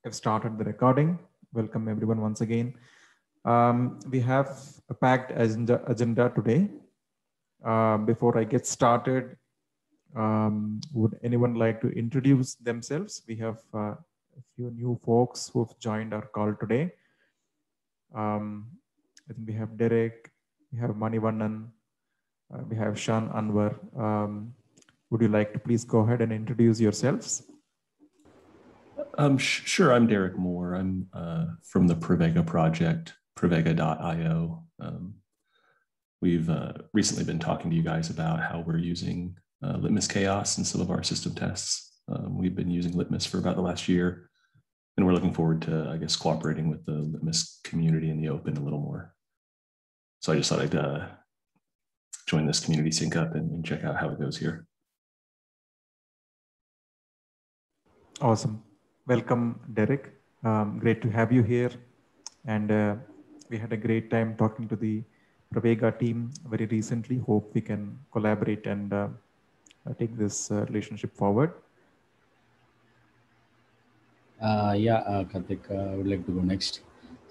I've started the recording. Welcome everyone once again. We have a packed agenda today. Before I get started, would anyone like to introduce themselves? We have a few new folks who've joined our call today. I think we have Derek, we have Manivannan, we have Shan Anwar. Would you like to please go ahead and introduce yourselves? Sure, I'm Derek Moore. I'm from the Pravega project, pravega.io. We've recently been talking to you guys about how we're using Litmus Chaos in some of our system tests. We've been using Litmus for about the last year, and we're looking forward to, I guess, cooperating with the Litmus community in the open a little more. So I just thought I'd join this community sync up and check out how it goes here. Awesome. Welcome, Derek. Great to have you here. And we had a great time talking to the Pravega team very recently. Hope we can collaborate and take this relationship forward. Karthik, I would like to go next.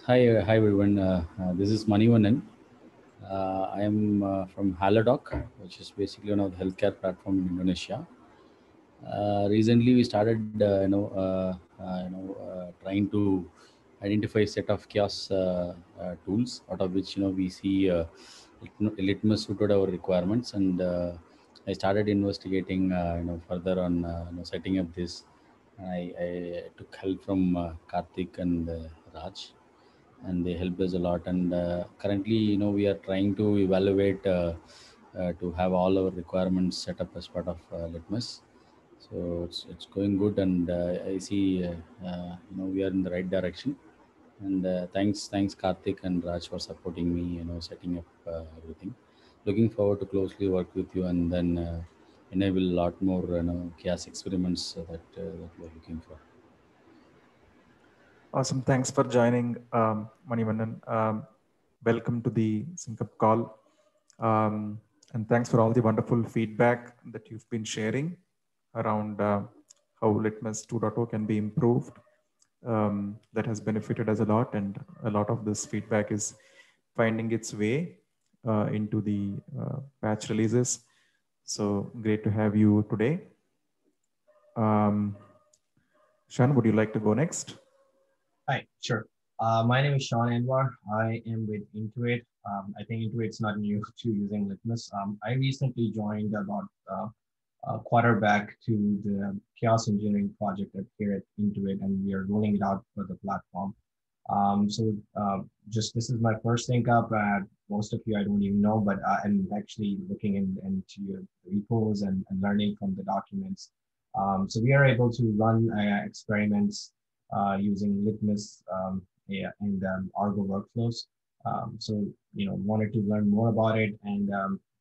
Hi everyone. This is Manivannan. I am from Halodoc, which is basically one of the healthcare platform in Indonesia. Recently, we started, trying to identify a set of chaos tools, out of which we see Litmus suited our requirements, and I started investigating, further on, setting up this. I took help from Karthik and Raj, and they helped us a lot. And currently, we are trying to evaluate to have all our requirements set up as part of Litmus. So it's going good, and I see we are in the right direction. And thanks Karthik and Raj for supporting me, setting up everything. Looking forward to closely work with you, and then enable a lot more chaos experiments that we are looking for. Awesome. Thanks for joining, Manivannan. Welcome to the Sync Up call. And thanks for all the wonderful feedback that you've been sharing around how Litmus 2.0 can be improved. That has benefited us a lot, and a lot of this feedback is finding its way into the patch releases. So great to have you today. Shan, would you like to go next? Hi, sure. My name is Sean Anwar. I am with Intuit. I think Intuit's not new to using Litmus. I recently joined about a quarter back to the chaos engineering project here at Intuit, and we are rolling it out for the platform. Just this is my first sync up. Most of you I don't even know, but I'm actually looking into your repos and learning from the documents. So we are able to run experiments using Litmus and Argo workflows. Wanted to learn more about it, and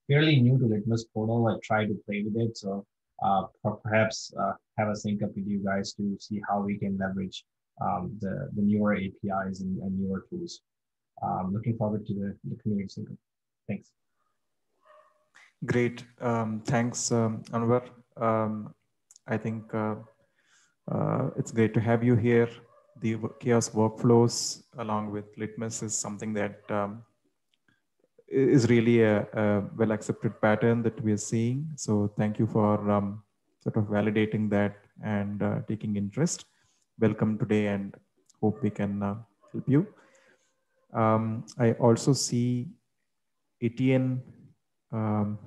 fairly new to Litmus portal. I tried to play with it, so perhaps have a sync up with you guys to see how we can leverage the newer APIs and newer tools. Looking forward to the community sync up. Thanks. Great. Thanks, Anwar. I think it's great to have you here. The chaos workflows along with Litmus is something that is really a well accepted pattern that we are seeing. So thank you for sort of validating that and taking interest. Welcome today, and hope we can help you. I also see Etienne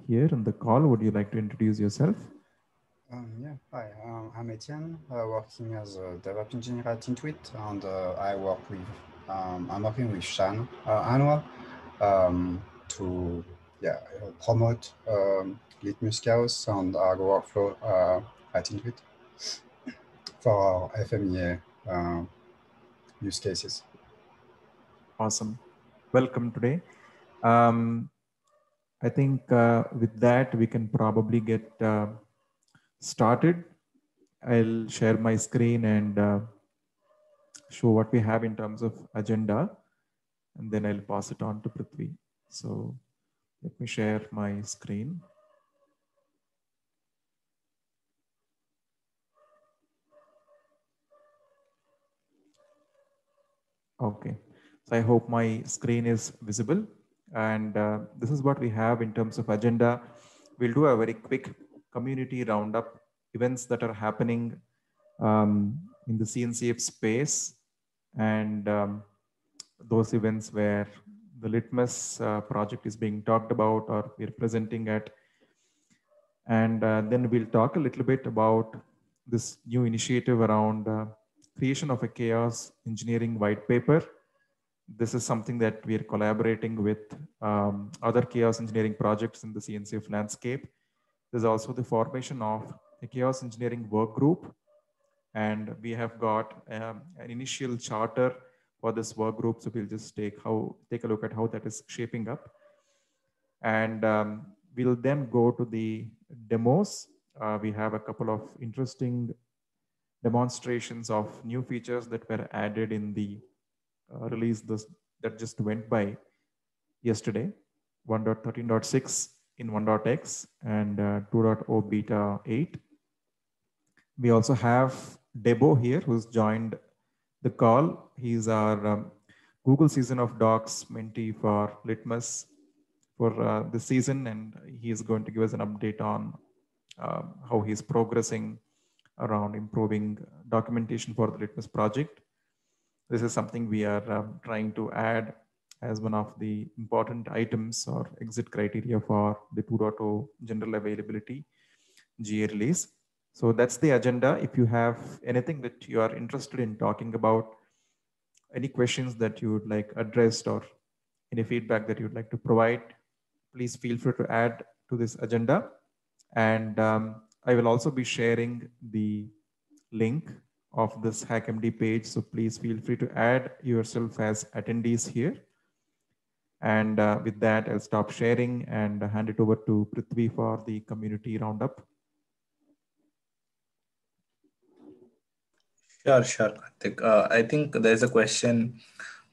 here in the call. Would you like to introduce yourself? Yeah, hi, I'm Etienne, working as a DevOps engineer at Intuit, and I'm working with Shan Anwar to promote Litmus Chaos and Argo workflow at Intuit for our FMEA use cases. Awesome. Welcome today. I think with that, we can probably get started. I'll share my screen and show what we have in terms of agenda, and then I'll pass it on to Prithvi. So let me share my screen. Okay, so I hope my screen is visible. And this is what we have in terms of agenda. We'll do a very quick community roundup, events that are happening in the CNCF space, and those events where the Litmus project is being talked about or we're presenting at. And then we'll talk a little bit about this new initiative around creation of a chaos engineering white paper. This is something that we are collaborating with other chaos engineering projects in the CNCF landscape. There's also the formation of a chaos engineering work group. And we have got an initial charter for this work group. So we'll just take a look at how that is shaping up. And we'll then go to the demos. We have a couple of interesting demonstrations of new features that were added in the release that just went by yesterday, 1.13.6 in 1.x and 2.0 beta 8. We also have Debo here, who's joined the call. He's our Google Season of Docs mentee for Litmus for this season, and he is going to give us an update on how he's progressing around improving documentation for the Litmus project. This is something we are trying to add as one of the important items or exit criteria for the 2.0 general availability GA release. So that's the agenda. If you have anything that you are interested in talking about, any questions that you would like addressed or any feedback that you'd like to provide, please feel free to add to this agenda. And I will also be sharing the link of this HackMD page. So please feel free to add yourself as attendees here. And with that, I'll stop sharing and hand it over to Prithvi for the community roundup. Sure, Karthik. I think there's a question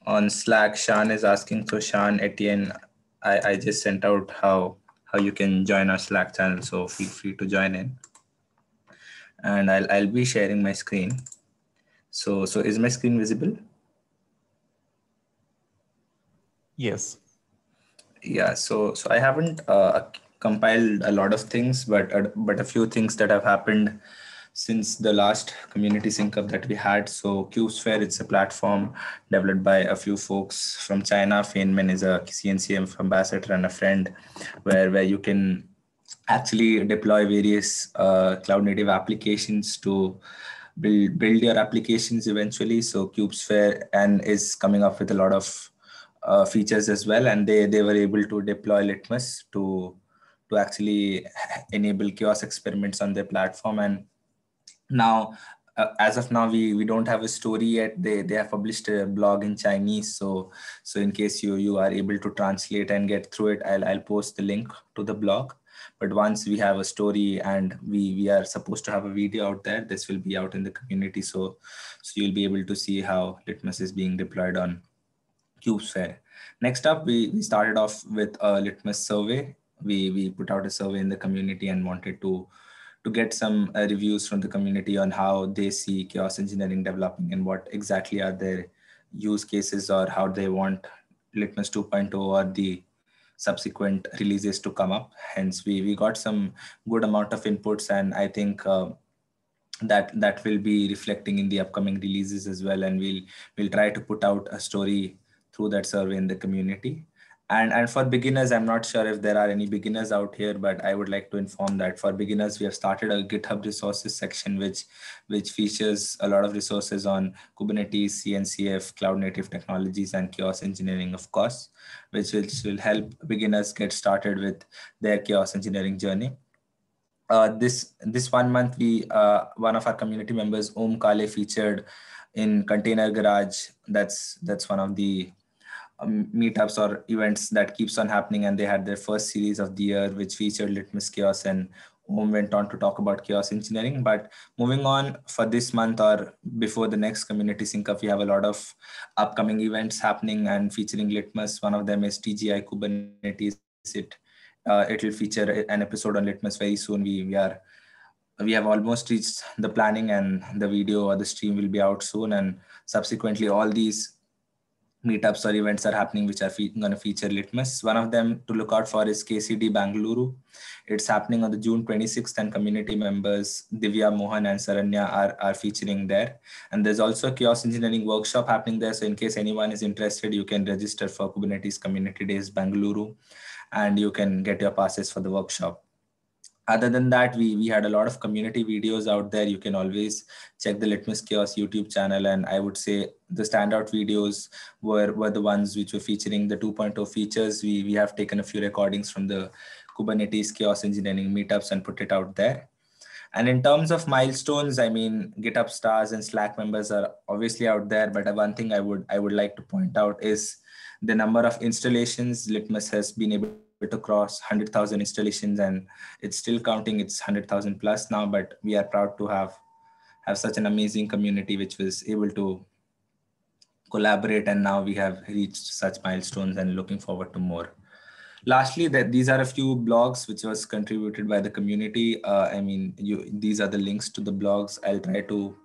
on Slack. Shan is asking. So Shan, Etienne, I just sent out how you can join our Slack channel. So feel free to join in. And I'll be sharing my screen. So is my screen visible? Yes. Yeah. So I haven't compiled a lot of things, but a few things that have happened since the last community sync up that we had. So CubeSphere, it's a platform developed by a few folks from China. Feynman is a CNCF ambassador and a friend, where you can actually deploy various cloud native applications to build your applications eventually. So CubeSphere and is coming up with a lot of features as well, and they were able to deploy Litmus to actually enable chaos experiments on their platform. And now as of now we don't have a story yet. They have published a blog in Chinese, so in case you are able to translate and get through it, I'll post the link to the blog. But once we have a story and we are supposed to have a video out there, this will be out in the community, so you'll be able to see how Litmus is being deployed on CubeSphere. Next up, we started off with a Litmus survey. We put out a survey in the community and wanted to get some reviews from the community on how they see chaos engineering developing and what exactly are their use cases or how they want Litmus 2.0 or the subsequent releases to come up. Hence, we got some good amount of inputs, and I think that will be reflecting in the upcoming releases as well. And we'll try to put out a story through that survey in the community. And for beginners, I'm not sure if there are any beginners out here, but I would like to inform that for beginners, we have started a GitHub resources section, which features a lot of resources on Kubernetes, CNCF, cloud native technologies, and chaos engineering, of course, which will help beginners get started with their chaos engineering journey. This 1 month, one of our community members, Om Kale, featured in Container Garage. That's one of the meetups or events that keeps on happening, and they had their first series of the year, which featured Litmus Chaos, and Om went on to talk about chaos engineering. But moving on, for this month or before the next community sync up, we have a lot of upcoming events happening and featuring Litmus. One of them is TGI Kubernetes. It will feature an episode on Litmus very soon. We have almost reached the planning, and the video or the stream will be out soon. And subsequently, all these meetups or events are happening which are going to feature Litmus. One of them to look out for is KCD Bangalore. It's happening on the June 26th, and community members Divya, Mohan and Saranya are featuring there. And there's also a chaos engineering workshop happening there. So in case anyone is interested, you can register for Kubernetes Community Days Bangalore and you can get your passes for the workshop. Other than that, we had a lot of community videos out there. You can always check the Litmus Chaos YouTube channel. And I would say the standout videos were the ones which were featuring the 2.0 features. We have taken a few recordings from the Kubernetes Chaos Engineering meetups and put it out there. And in terms of milestones, I mean, GitHub stars and Slack members are obviously out there. But one thing I would like to point out is the number of installations. Litmus has been able to cross 100,000 installations, and it's still counting. It's 100,000 plus now, but we are proud to have such an amazing community which was able to collaborate, and now we have reached such milestones and looking forward to more. Lastly, these are a few blogs which was contributed by the community. I mean, these are the links to the blogs. I'll try to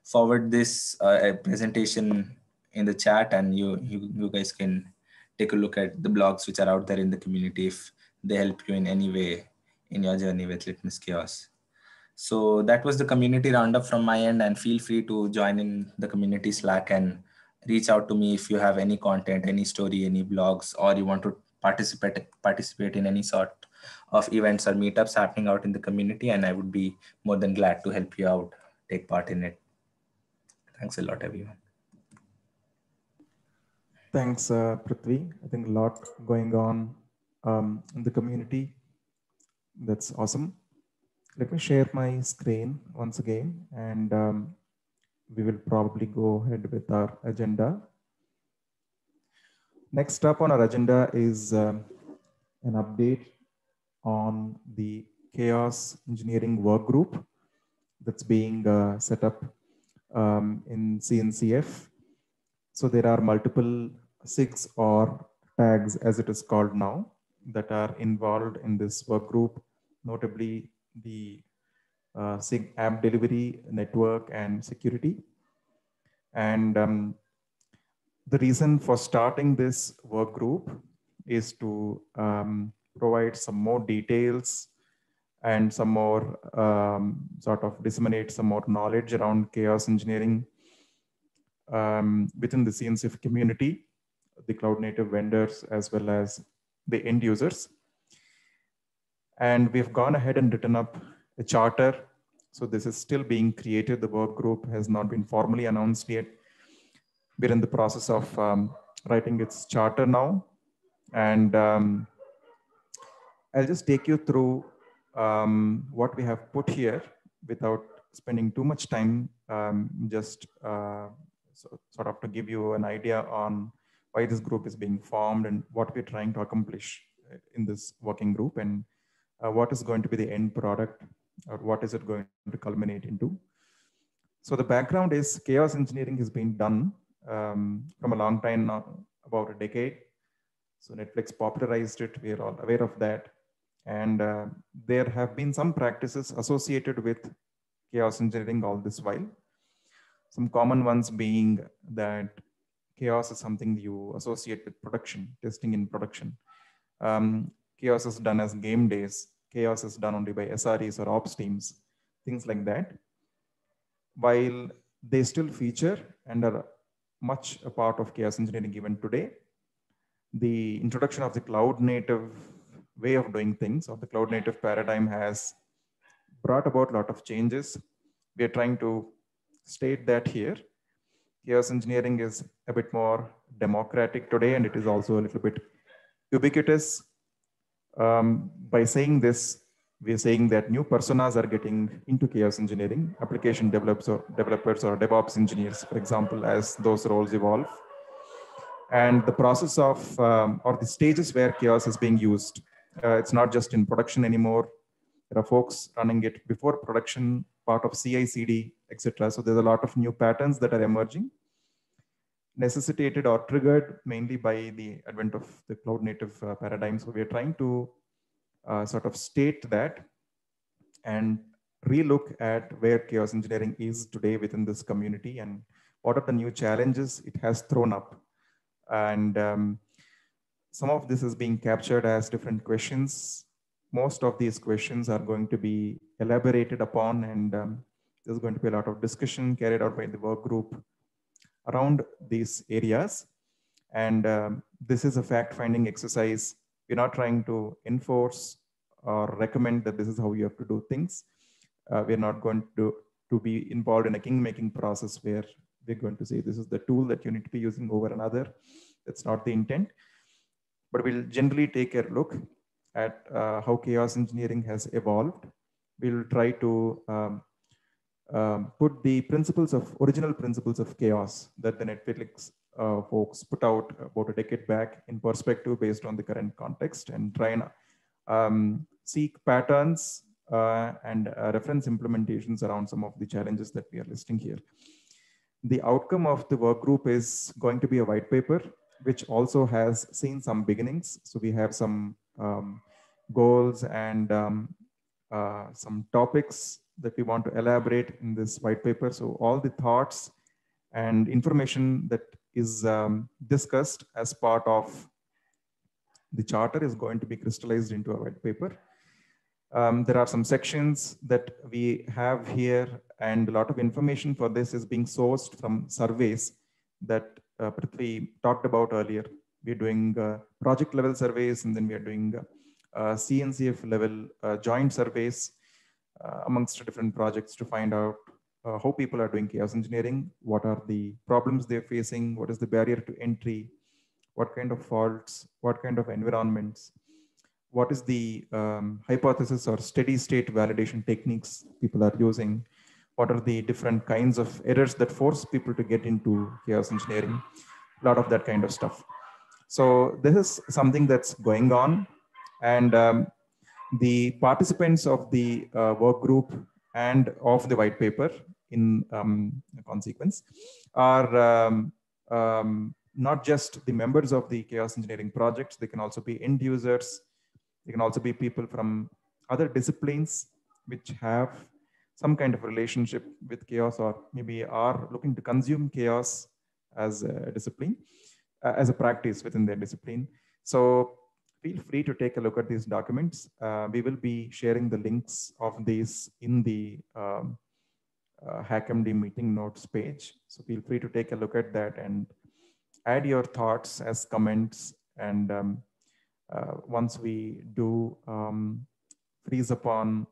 forward this presentation in the chat, and you guys can take a look at the blogs which are out there in the community if they help you in any way in your journey with Litmus Chaos. So that was the community roundup from my end, and feel free to join in the community Slack and reach out to me if you have any content, any story, any blogs, or you want to participate in any sort of events or meetups happening out in the community, and I would be more than glad to help you out, take part in it. Thanks a lot, everyone. Thanks, Prithvi. I think a lot going on in the community. That's awesome. Let me share my screen once again, and we will probably go ahead with our agenda. Next up on our agenda is an update on the Chaos Engineering Work Group that's being set up in CNCF. So there are multiple SIGs or tags, as it is called now, that are involved in this work group, notably the SIG app delivery, network, and security. And the reason for starting this work group is to provide some more details and some more sort of disseminate some more knowledge around chaos engineering within the CNCF community, the cloud native vendors, as well as the end users. And we've gone ahead and written up a charter. So this is still being created. The work group has not been formally announced yet. We're in the process of writing its charter now. And I'll just take you through what we have put here without spending too much time, sort of to give you an idea on why this group is being formed and what we're trying to accomplish in this working group, and what is going to be the end product, or what is it going to culminate into. So the background is chaos engineering has been done from a long time now, about a decade. So Netflix popularized it, we're all aware of that. And there have been some practices associated with chaos engineering all this while. Some common ones being that chaos is something you associate with production, testing in production. Chaos is done as game days. Chaos is done only by SREs or ops teams, things like that. While they still feature and are much a part of chaos engineering even today, the introduction of the cloud native way of doing things, or the cloud native paradigm, has brought about a lot of changes. We are trying to state that here. Chaos engineering is a bit more democratic today, and it is also a little bit ubiquitous. By saying this, we are saying that new personas are getting into chaos engineering, application developers or DevOps engineers, for example, as those roles evolve. And the process of, or the stages where chaos is being used, it's not just in production anymore. There are folks running it before production, part of CI/CD, etc. So there's a lot of new patterns that are emerging, necessitated or triggered mainly by the advent of the cloud native paradigm. So we are trying to sort of state that and relook at where chaos engineering is today within this community and what are the new challenges it has thrown up. And some of this is being captured as different questions. Most of these questions are going to be elaborated upon, and there's going to be a lot of discussion carried out by the work group around these areas. And this is a fact-finding exercise. We're not trying to enforce or recommend that this is how you have to do things. We're not going to be involved in a king-making process where we're going to say this is the tool that you need to be using over another. That's not the intent. But we'll generally take a look at how chaos engineering has evolved. We'll try to put the original principles of chaos that the Netflix folks put out about a decade back in perspective based on the current context, and try and seek patterns and reference implementations around some of the challenges that we are listing here. The outcome of the work group is going to be a white paper, which also has seen some beginnings. So we have some goals and some topics that we want to elaborate in this white paper. So all the thoughts and information that is discussed as part of the charter is going to be crystallized into a white paper. There are some sections that we have here, and a lot of information for this is being sourced from surveys that Prithvi talked about earlier. We're doing project level surveys, and then we are doing CNCF level joint surveys amongst different projects to find out how people are doing chaos engineering, what are the problems they're facing, what is the barrier to entry, what kind of faults, what kind of environments, what is the hypothesis or steady state validation techniques people are using, what are the different kinds of errors that force people to get into chaos engineering, a lot of that kind of stuff. So this is something that's going on, and the participants of the work group and of the white paper in consequence are not just the members of the chaos engineering projects. They can also be end users. They can also be people from other disciplines which have some kind of relationship with chaos, or maybe are looking to consume chaos as a discipline, as a practice within their discipline. So feel free to take a look at these documents. We will be sharing the links of these in the HackMD meeting notes page. So feel free to take a look at that and add your thoughts as comments. And once we do freeze upon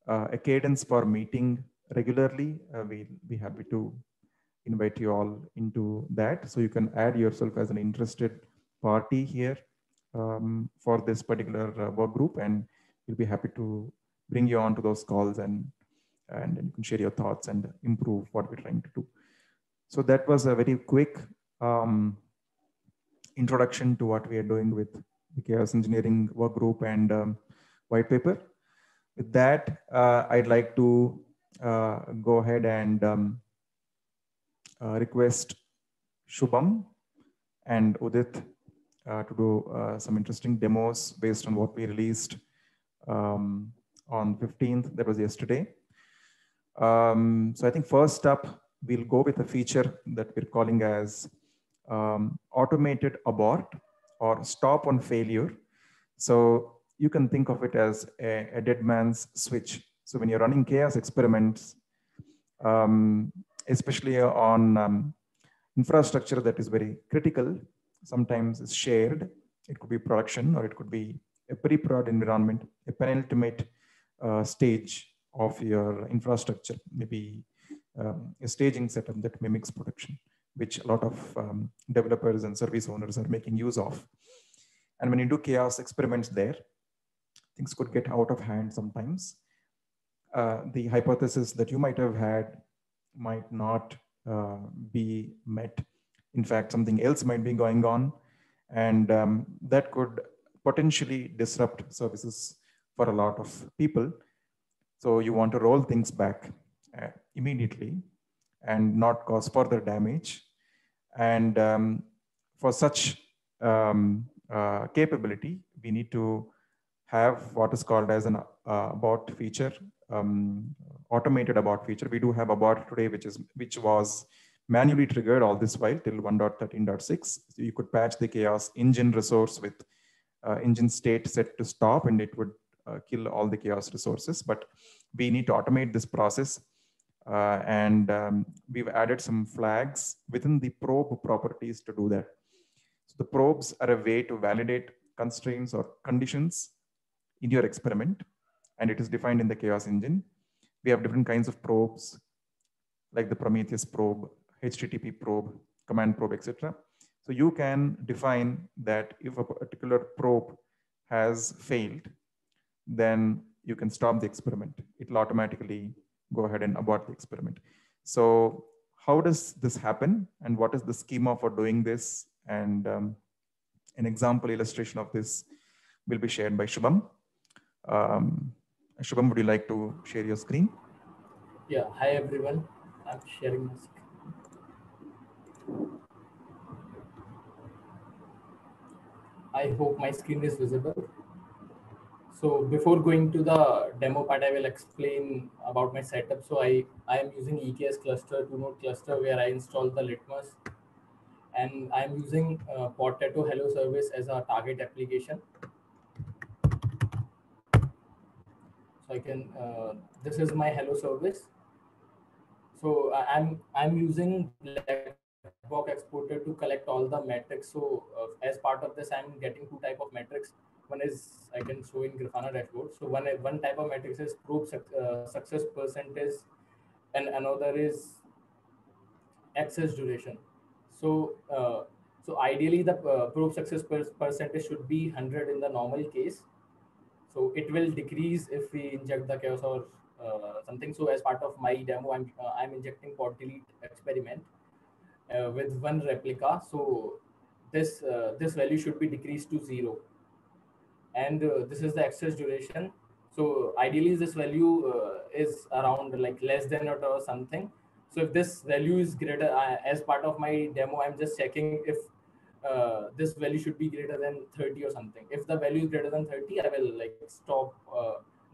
a cadence for meeting regularly, we'll be happy to invite you all into that. So you can add yourself as an interested party here for this particular work group, and we'll be happy to bring you on to those calls, and you can share your thoughts and improve what we're trying to do. So that was a very quick introduction to what we are doing with the chaos engineering work group and white paper. With that, I'd like to go ahead and request Shubham and Udit to do some interesting demos based on what we released on 15th, that was yesterday. So I think first up, we'll go with a feature that we're calling as automated abort or stop on failure. So you can think of it as a dead man's switch. So when you're running chaos experiments, especially on infrastructure that is very critical, sometimes it's shared. It could be production, or it could be a pre-prod environment, a penultimate stage of your infrastructure, maybe a staging setup that mimics production, which a lot of developers and service owners are making use of. And when you do chaos experiments there, things could get out of hand sometimes. The hypothesis that you might have had might not be met. In fact, something else might be going on, and that could potentially disrupt services for a lot of people. So you want to roll things back immediately and not cause further damage. And for such capability, we need to have what is called as an abort feature, automated abort feature. We do have abort today, which was manually triggered all this while till 1.13.6. So you could patch the chaos engine resource with engine state set to stop, and it would kill all the chaos resources. But we need to automate this process. We've added some flags within the probe properties to do that. So the probes are a way to validate constraints or conditions in your experiment, and it is defined in the chaos engine. We have different kinds of probes, like the Prometheus probe, HTTP probe, command probe, etc. So you can define that if a particular probe has failed, then you can stop the experiment. It will automatically go ahead and abort the experiment. So how does this happen, and what is the schema for doing this? And an example illustration of this will be shared by Shubham. Shubham, would you like to share your screen? Yeah, hi everyone. I'm sharing my screen. I hope my screen is visible. So before going to the demo part, I will explain about my setup. So I am using EKS cluster, 2-node cluster, where I install the Litmus, and I'm using Potato Hello Service as a target application. So I can, this is my Hello Service. So I'm using Black Box Exporter to collect all the metrics. So as part of this, I'm getting two type of metrics. One is I can show in Grafana dashboard. So one type of metrics is probe success percentage, and another is access duration. So so ideally the probe success percentage should be 100 in the normal case. So it will decrease if we inject the chaos or something. So as part of my demo, I'm injecting pod delete experiment with one replica. So this value should be decreased to 0, and this is the access duration. So ideally this value is around like less than or something. So if this value is greater, as part of my demo, I'm just checking if this value should be greater than 30 or something. If the value is greater than 30, I will like stop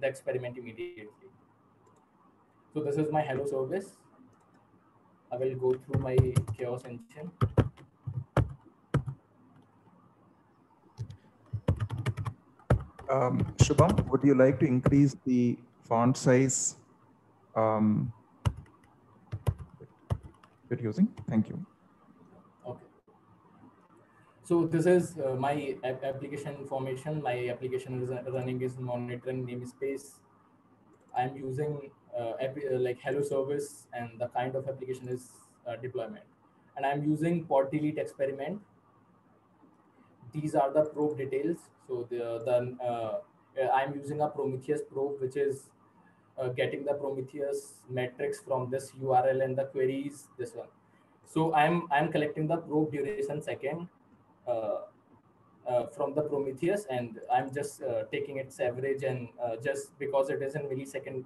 the experiment immediately. So this is my Hello Service. I will go through my chaos engine. Shubham, would you like to increase the font size you're using? Thank you. Okay. So this is my application information. My application is running is monitoring namespace. I'm using like Hello Service, and the kind of application is deployment. And I'm using pod delete experiment. These are the probe details. So I'm using a Prometheus probe, which is getting the Prometheus metrics from this URL, and the query is this one. So I'm collecting the probe duration second from the Prometheus, and I'm just taking its average, and just because it is in millisecond,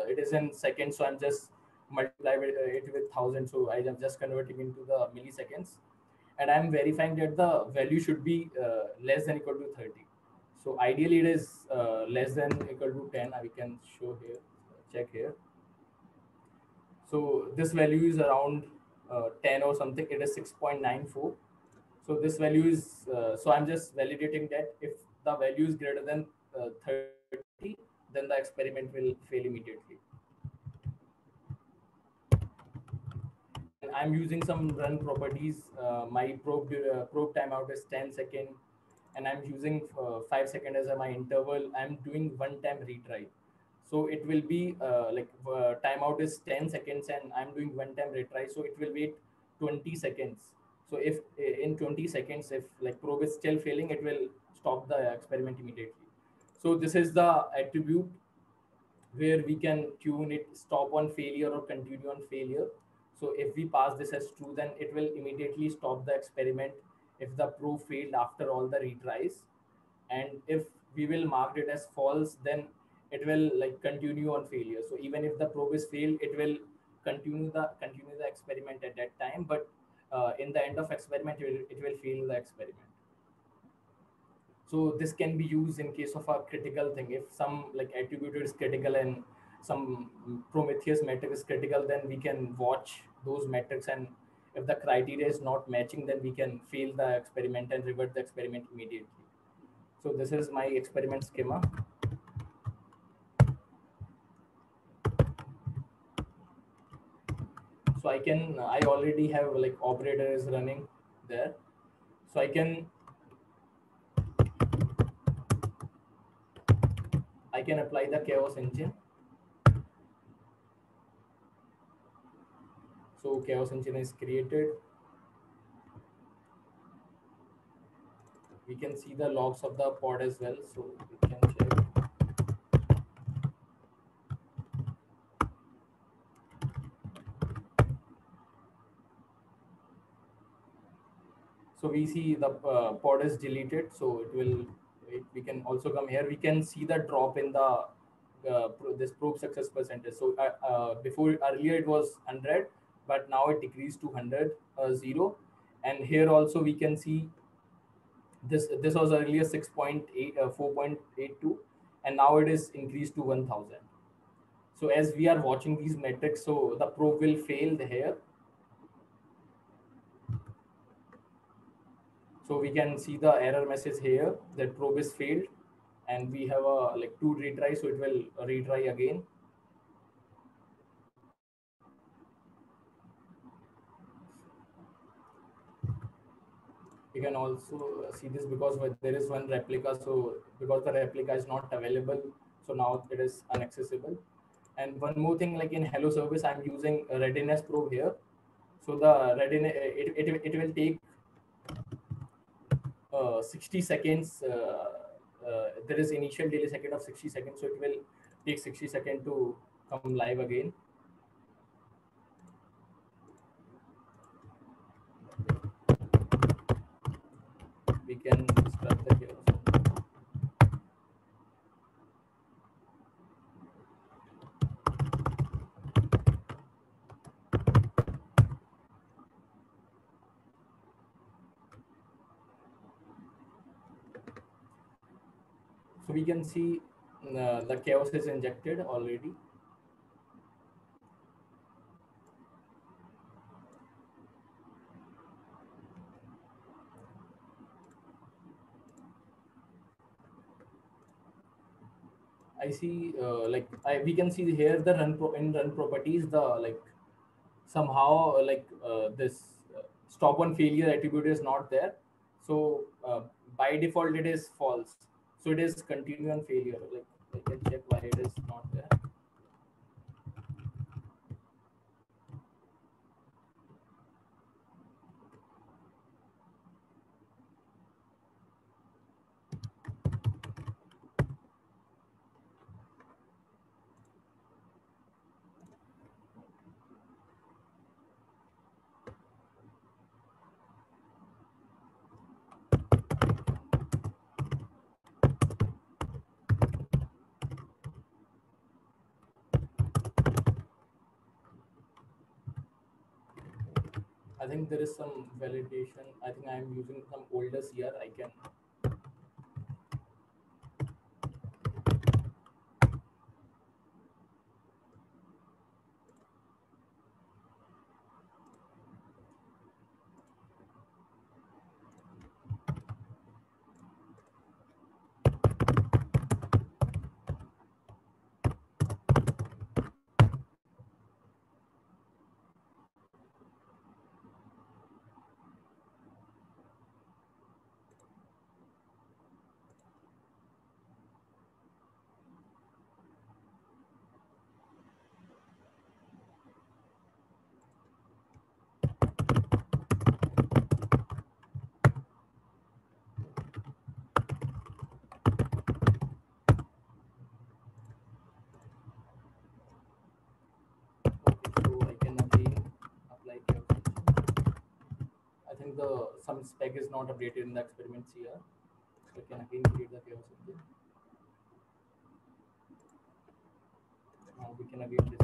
it is in seconds, so I'm just multiply it with 1,000. So I am just converting into the milliseconds, and I'm verifying that the value should be less than equal to 30. So ideally it is less than equal to 10. We can show here, check here. So this value is around 10 or something. It is 6.94. So this value is, so I'm just validating that if the value is greater than 30, then the experiment will fail immediately. And I'm using some run properties. My probe timeout is 10 seconds, and I'm using 5 seconds as my interval. I'm doing one-time retry. So it will be timeout is 10 seconds, and I'm doing one-time retry. So it will wait 20 seconds. So if in 20 seconds, if like probe is still failing, it will stop the experiment immediately. So this is the attribute where we can tune it, stop on failure or continue on failure. So if we pass this as true, then it will immediately stop the experiment if the probe failed after all the retries. And if we will mark it as false, then it will like continue on failure. So even if the probe is failed, it will continue the experiment at that time, but in the end of experiment, it will fail the experiment. So this can be used in case of a critical thing. If some like attribute is critical and some Prometheus metric is critical, then we can watch those metrics, and if the criteria is not matching, then we can fail the experiment and revert the experiment immediately. So this is my experiment schema. So I already have like operator is running there. So I can apply the chaos engine. So chaos engine is created. We can see the logs of the pod as well. So we can check. So we see the pod is deleted. So we can also come here. We can see the drop in the this probe success percentage. So before, earlier it was 100, but now it decreased to 100, 0. And here also we can see this was earlier 6.8, 4.82, and now it is increased to 1000. So as we are watching these metrics, so the probe will fail here. So we can see the error message here that probe is failed, and we have a like 2 retry, so it will retry again. You can also see this because there is one replica, so because the replica is not available, so now it is inaccessible. And one more thing, like in Hello service, I'm using a readiness probe here. So the readiness, it will take 60 seconds. There is initial delay second of 60 seconds, so it will take 60 seconds to come live again. We can start the chaos. So we can see the chaos is injected already. I see we can see here the in run properties, the like somehow this stop on failure attribute is not there. So by default it is false. So it is continue on failure. Like I can check why it is not there. I think there is some validation. I think I am using some older CR. I can. Some spec is not updated in the experiments here. So I can again create the chaos engine. Now we can again display.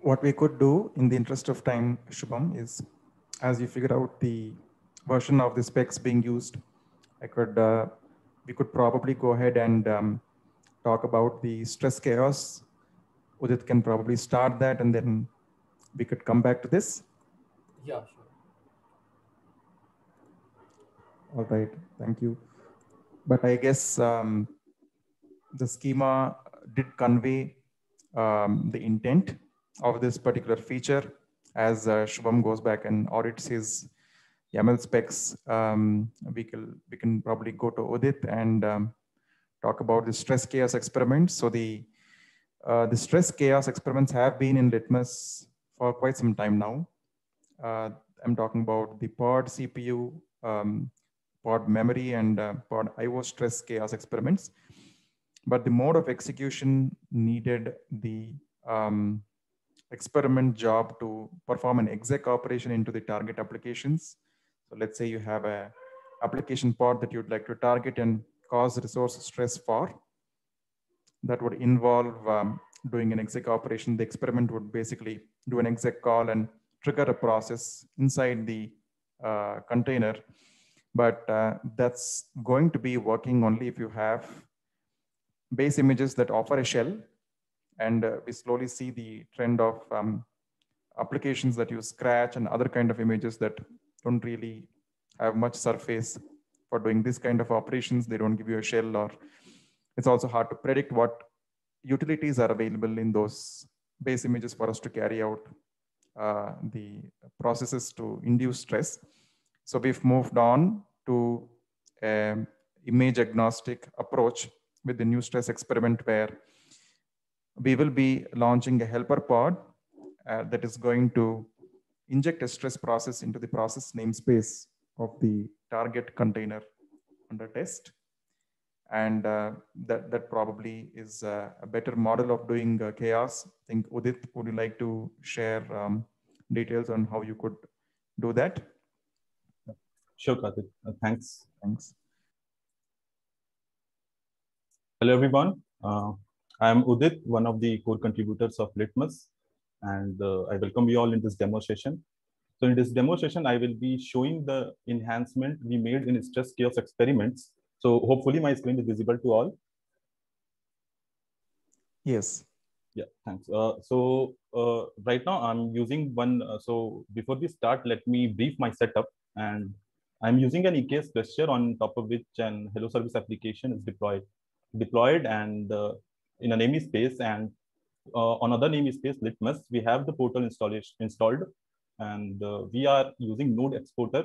what we could do in the interest of time, Shubham, is as you figure out the version of the specs being used, we could probably go ahead and talk about the stress chaos. Udit can probably start that, and then we could come back to this. Yeah, sure. All right, thank you. But I guess the schema did convey the intent of this particular feature as Shubham goes back and audits his YAML specs. We can probably go to Udit and talk about the stress chaos experiments. So the stress chaos experiments have been in Litmus for quite some time now. I'm talking about the pod CPU, pod memory, and pod IO stress chaos experiments. But the mode of execution needed the experiment job to perform an exec operation into the target applications. So let's say you have a application pod that you'd like to target and cause resource stress for. That would involve doing an exec operation. The experiment would basically do an exec call and trigger a process inside the container. But that's going to be working only if you have base images that offer a shell. And we slowly see the trend of applications that use Scratch and other kind of images that don't really have much surface for doing this kind of operations. They don't give you a shell, or it's also hard to predict what utilities are available in those base images for us to carry out the processes to induce stress. So we've moved on to an image agnostic approach with the new stress experiment, where we will be launching a helper pod that is going to inject a stress process into the process namespace of the target container under test. And that probably is a better model of doing chaos. I think, Udit, would you like to share details on how you could do that? Sure, Karthik. Thanks. Thanks. Hello, everyone. I am Udit, one of the core contributors of Litmus, and I welcome you all in this demo session. So in this demo session, I will be showing the enhancement we made in stress chaos experiments. So hopefully my screen is visible to all. Yes. Yeah, thanks. Right now I'm using one. So before we start, let me brief my setup. And I'm using an EKS cluster on top of which an Hello Service application is deployed and in a namespace, and on other namespace Litmus, we have the portal installed, and we are using Node Exporter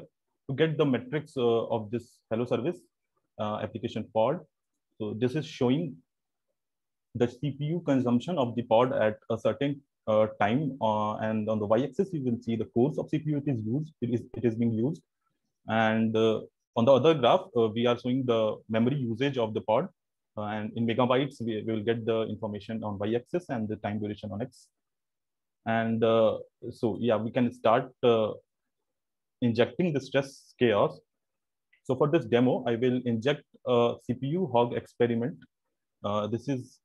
to get the metrics of this Hello Service application pod. So this is showing the CPU consumption of the pod at a certain time, and on the y-axis you will see the cores of CPU it is being used, and on the other graph we are showing the memory usage of the pod, and in megabytes we will get the information on y-axis and the time duration on x. And so yeah, we can start injecting the stress chaos. So for this demo, I will inject a CPU hog experiment. This is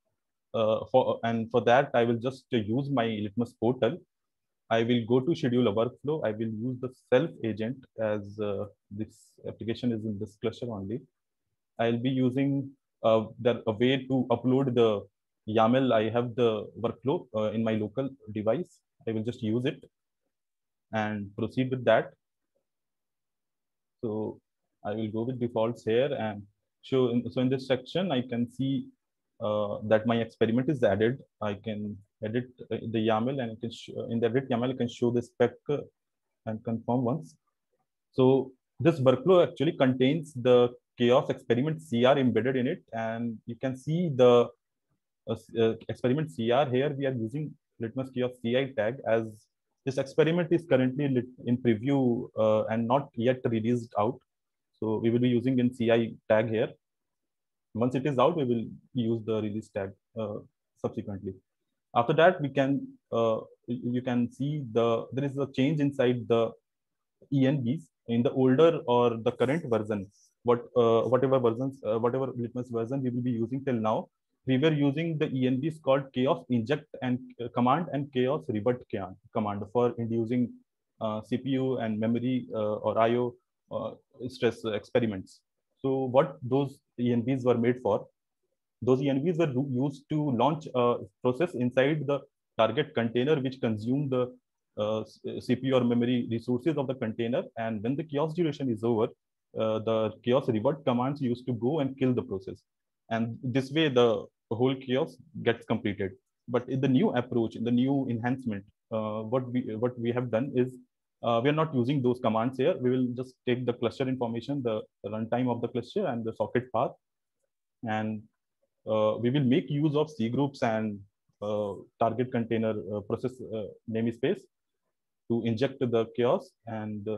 for that I will just use my Litmus portal. I will go to schedule a workflow. I will use the self agent, as this application is in this cluster only. I'll be using a way to upload the YAML. I have the workflow in my local device. I will just use it and proceed with that. So I will go with defaults here and show. So in this section, I can see that my experiment is added. I can edit the YAML, and I can in the edit YAML, I can show the spec and confirm once. So this workflow actually contains the chaos experiment CR embedded in it, and you can see the experiment CR here. We are using Litmus chaos CI tag, as this experiment is currently in preview and not yet released out. So we will be using in CI tag here. Once it is out, we will use the release tag subsequently. After that, we can you can see there is a change inside the envs in the older or the current version. Whatever versions, whatever Litmus version we will be using till now, we were using the envs called chaos inject and command and chaos revert command for inducing CPU and memory or IO stress experiments. So what those envs were made for, those envs were used to launch a process inside the target container which consumed the CPU or memory resources of the container, and when the chaos duration is over, the chaos revert commands used to go and kill the process, and this way the whole chaos gets completed. But in the new approach, in the new enhancement, what we have done is we are not using those commands here. We will just take the cluster information, the runtime of the cluster and the socket path, and we will make use of C groups and target container process namespace to inject the chaos. And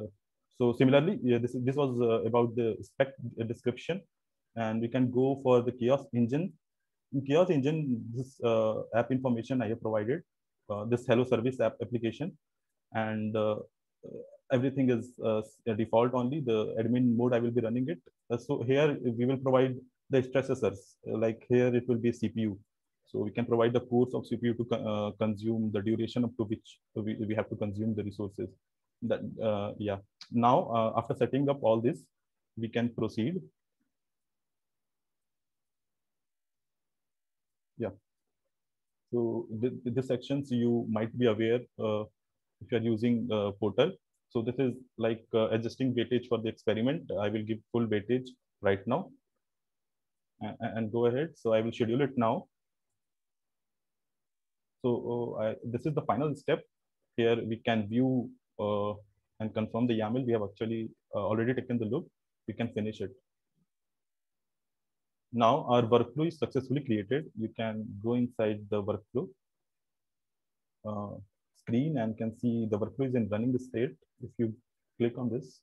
so similarly, this was about the spec description, and we can go for the chaos engine. In chaos engine, this app information I have provided, this hello service app application, and everything is default only. The admin mode I will be running it. So here we will provide the stressors, like here it will be CPU. So we can provide the course of CPU to consume the duration up to which we have to consume the resources. That yeah. Now after setting up all this, we can proceed. Yeah. So this sections you might be aware if you are using Portal. So this is like adjusting weightage for the experiment. I will give full weightage right now and go ahead. So I will schedule it now. So this is the final step. Here we can view and confirm the YAML. We have actually already taken the look. We can finish it. Now our workflow is successfully created. You can go inside the workflow screen and can see the workflow is in running state. If you click on this,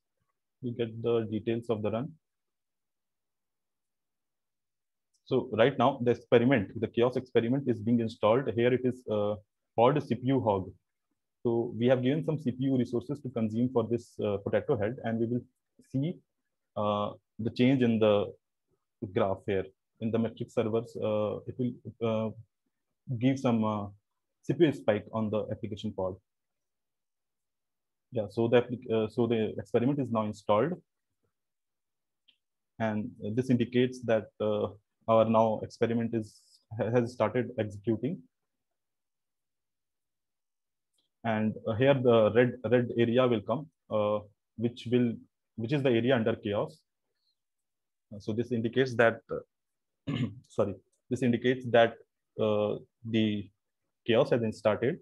you get the details of the run. So right now the experiment, the chaos experiment is being installed. Here it is called CPU hog. So we have given some CPU resources to consume for this potato head, and we will see the change in the graph here in the metric servers. It will give some CPU spike on the application pod. Yeah, so the experiment is now installed, and this indicates that our now experiment has started executing. And here the red area will come, which is the area under chaos. So this indicates that sorry, this indicates that the chaos has been started.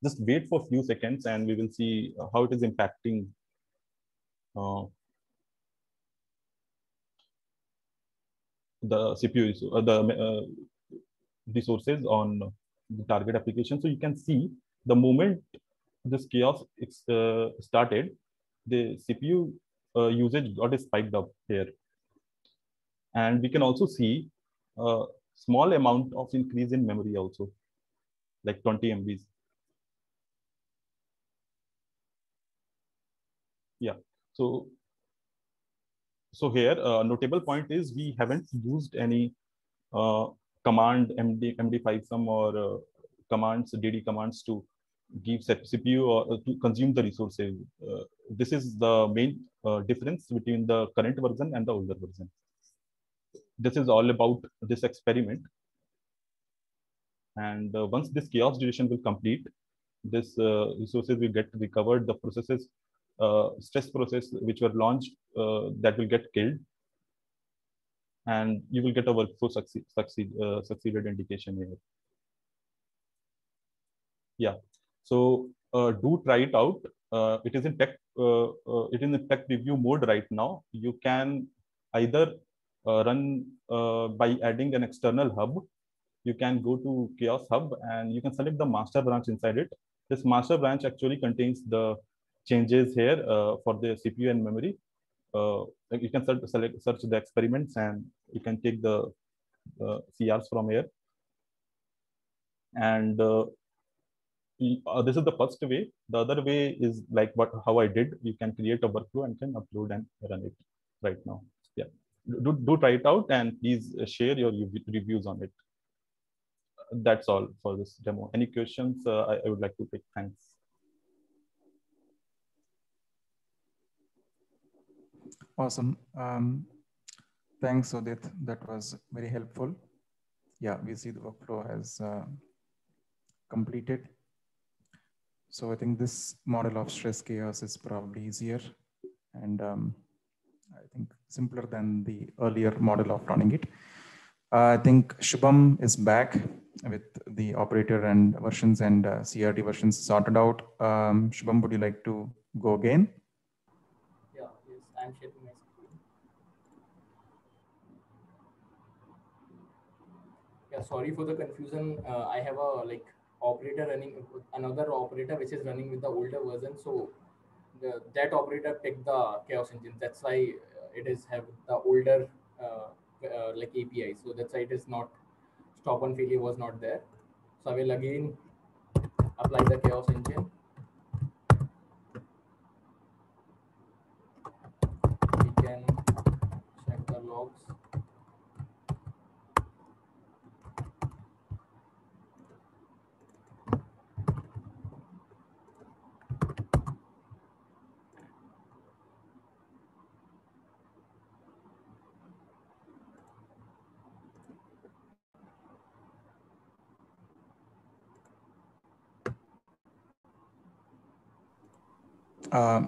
Just wait for a few seconds and we will see how it is impacting the CPU, the resources on the target application. So you can see the moment this chaos started, the CPU usage got spiked up here. And we can also see a small amount of increase in memory also, like 20 MBs. Yeah, so here a notable point is we haven't used any command MD5 sum or commands, DD commands to give CPU or to consume the resources. This is the main difference between the current version and the older version. This is all about this experiment. And once this chaos duration will complete, this resources will get recovered. The processes, stress process which were launched, that will get killed. And you will get a workflow succeeded indication here. Yeah, so do try it out. It is in tech preview mode right now. You can either run by adding an external hub. You can go to Chaos Hub and you can select the master branch inside it. This master branch actually contains the changes here for the CPU and memory. You can search the experiments and you can take the CRs from here. And this is the first way. The other way is like how I did. You can create a workflow and can upload and run it right now. Yeah. do try it out, and please share your reviews on it. That's all for this demo. Any questions? I would like to take. Thanks. Awesome. Thanks, Udit. That was very helpful. Yeah, we see the workflow has completed. So I think this model of stress chaos is probably easier and I think simpler than the earlier model of running it. I think Shubham is back with the operator and versions and CRT versions sorted out. Shubham, would you like to go again? Yeah, yes, I'm sharing my screen. Yeah, sorry for the confusion. I have a operator running, another operator which is running with the older version. So that operator picked the chaos engine. That's why it is have the older API. So that's why it is not stop on failure was not there. So I will again apply the chaos engine. We can check the logs.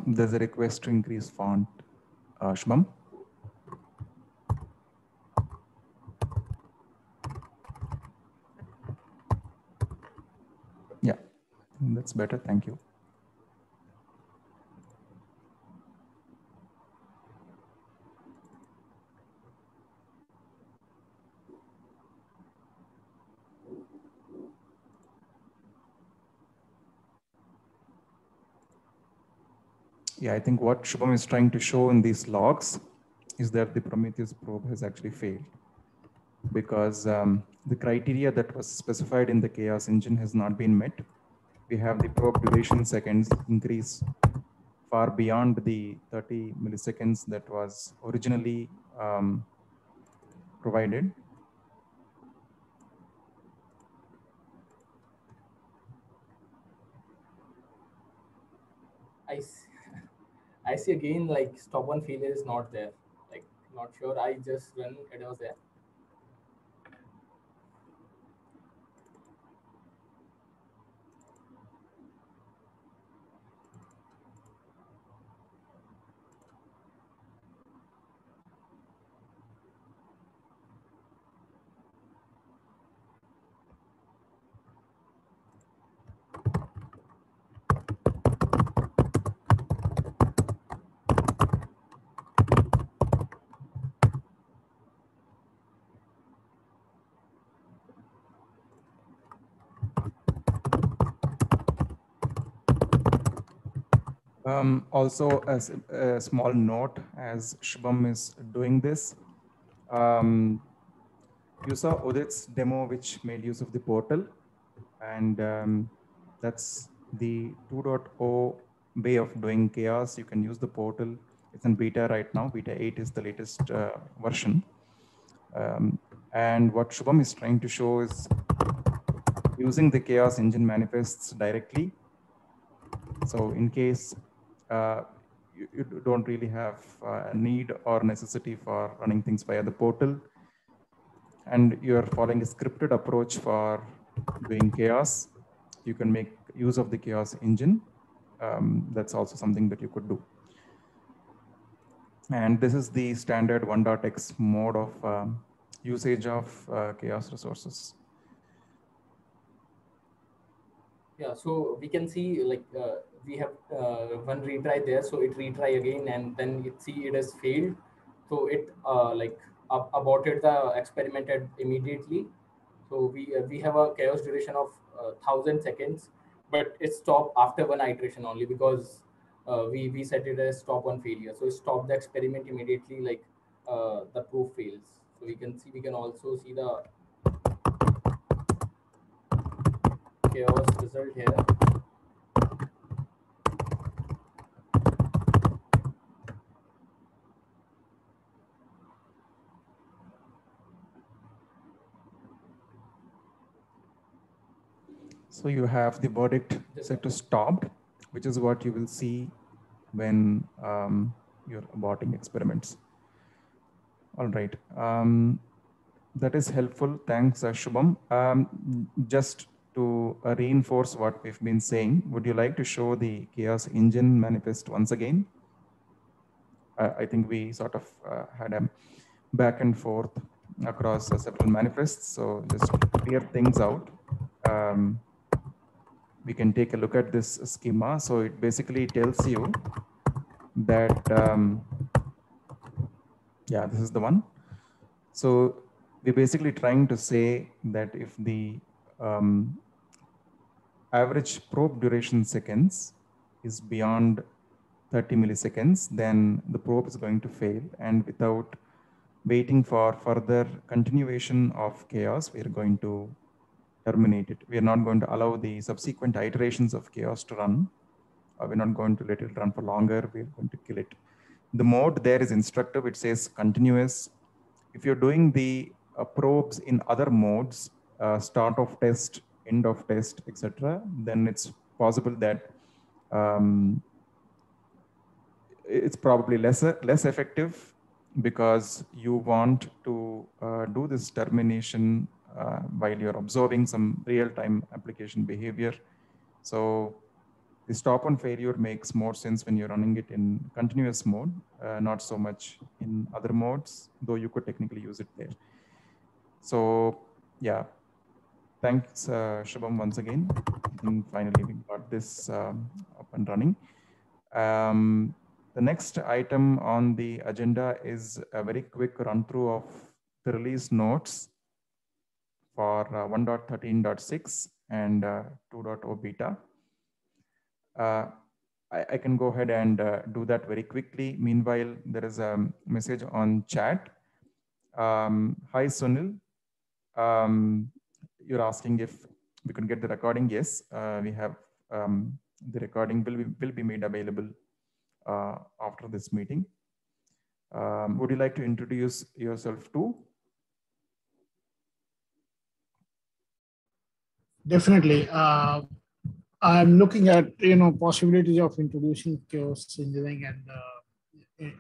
There's a request to increase font, Shubham. Yeah, that's better. Thank you. Yeah, I think what Shubham is trying to show in these logs is that the Prometheus probe has actually failed because the criteria that was specified in the chaos engine has not been met. We have the probe duration seconds increase far beyond the 30 milliseconds that was originally provided. I see again stop on failure is not there. Not sure. I just run it was there. Also, as a small note, as Shubham is doing this, you saw Udit's demo, which made use of the portal, and that's the 2.0 way of doing chaos. You can use the portal. It's in beta right now. Beta 8 is the latest version. And what Shubham is trying to show is using the chaos engine manifests directly. So in case you don't really have a need or necessity for running things via the portal, and you're following a scripted approach for doing chaos, you can make use of the chaos engine. That's also something that you could do. And this is the standard 1.x mode of usage of chaos resources. Yeah, so we can see we have one retry there, so it retry again, and then it has failed. So it aborted the experiment immediately. So we have a chaos duration of 1,000 seconds, but it stopped after one iteration only because we set it as stop on failure. So it stopped the experiment immediately, the proof fails. So we can also see the chaos result here. So you have the verdict set to stopped, which is what you will see when you're aborting experiments. All right. That is helpful. Thanks, Shubham. Just to reinforce what we've been saying, would you like to show the chaos engine manifest once again? I think we sort of had a back and forth across several manifests. So just to clear things out, we can take a look at this schema. So it basically tells you that, yeah, this is the one. So we're basically trying to say that if the average probe duration seconds is beyond 30 milliseconds, then the probe is going to fail. And without waiting for further continuation of chaos, we're going to terminate it. We're not going to allow the subsequent iterations of chaos to run. We're not going to let it run for longer. We're going to kill it. The mode there is instructive. It says continuous. If you're doing the probes in other modes, start of test, end of test, etc., then it's possible that it's probably less effective, because you want to do this termination while you're observing some real-time application behavior. So the stop on failure makes more sense when you're running it in continuous mode, not so much in other modes, though you could technically use it there. So yeah, thanks Shubham once again. I think finally we got this up and running. The next item on the agenda is a very quick run through of the release notes for 1.13.6 and 2.0 beta. I can go ahead and do that very quickly. Meanwhile, there is a message on chat. Hi, Sunil. You're asking if we can get the recording. Yes, we have the recording will be made available after this meeting. Would you like to introduce yourself too? Definitely. I'm looking at possibilities of introducing chaos engineering and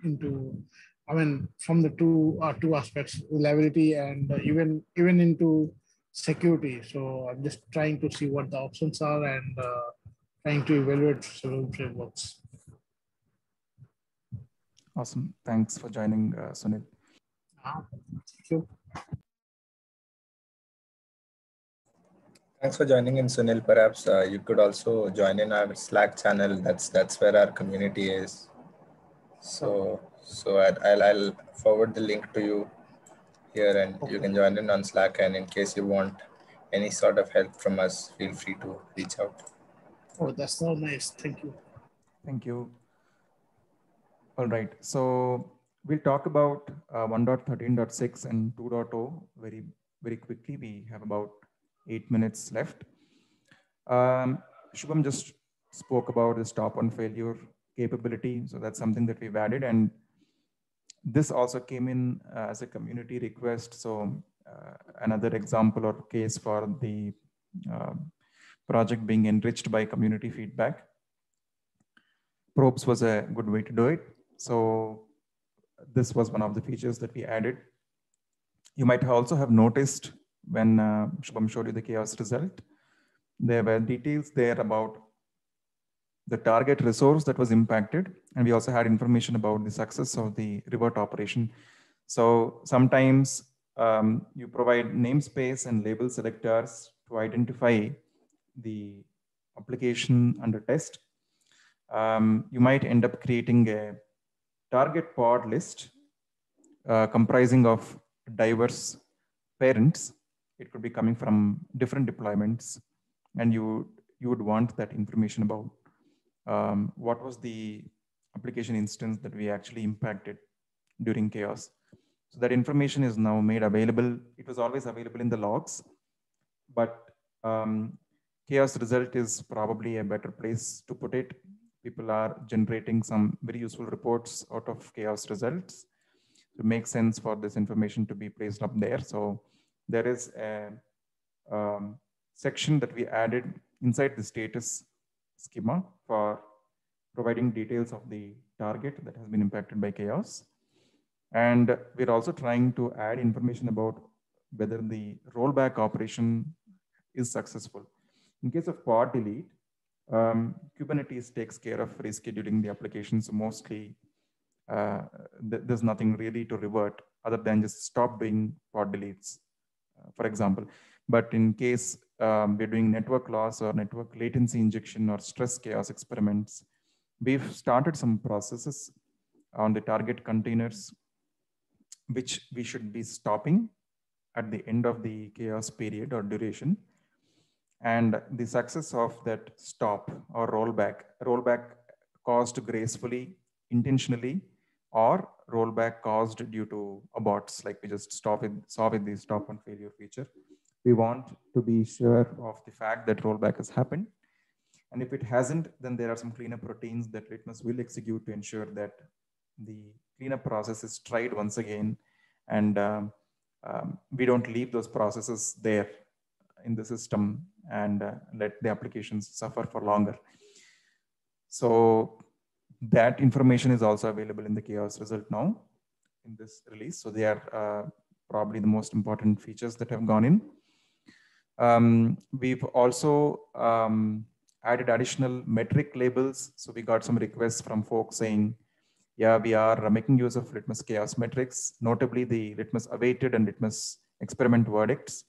into, I mean, from the two aspects, reliability and even into security. So I'm just trying to see what the options are and trying to evaluate several frameworks. Awesome. Thanks for joining, Sunil. Thank you. Thanks for joining in, Sunil. Perhaps you could also join in our Slack channel. That's where our community is. So I'll forward the link to you here, and you can join in on Slack. And in case you want any sort of help from us, feel free to reach out. Oh, that's so nice. Thank you. Thank you. All right. So we'll talk about 1.13.6 and 2.0 very quickly. We have about 8 minutes left. Shubham just spoke about the stop on failure capability. So that's something that we've added. And this also came in as a community request. So another example or case for the project being enriched by community feedback. Probes was a good way to do it. So this was one of the features that we added. You might also have noticed when Shubham showed you the chaos result, there were details there about the target resource that was impacted. And we also had information about the success of the revert operation. So sometimes you provide namespace and label selectors to identify the application under test. You might end up creating a target pod list comprising of diverse parents. It could be coming from different deployments, and you would want that information about what was the application instance that we actually impacted during chaos. So that information is now made available. It was always available in the logs, but chaos result is probably a better place to put it. People are generating some very useful reports out of chaos results. It makes sense for this information to be placed up there. So there is a section that we added inside the status schema for providing details of the target that has been impacted by chaos. And we're also trying to add information about whether the rollback operation is successful. In case of pod delete, Kubernetes takes care of rescheduling the application. So mostly there's nothing really to revert other than just stop doing pod deletes, for example. But in case we're doing network loss or network latency injection or stress chaos experiments, we've started some processes on the target containers, which we should be stopping at the end of the chaos period or duration. And the success of that stop or rollback caused gracefully, intentionally, or rollback caused due to aborts, like we just saw with the stop on failure feature. We want to be sure of the fact that rollback has happened. And if it hasn't, then there are some cleanup routines that Litmus will execute to ensure that the cleanup process is tried once again, and we don't leave those processes there in the system and let the applications suffer for longer. So that information is also available in the chaos result now in this release. So they are probably the most important features that have gone in. We've also added additional metric labels. So we got some requests from folks saying, yeah, we are making use of Litmus chaos metrics, notably the Litmus awaited and Litmus experiment verdicts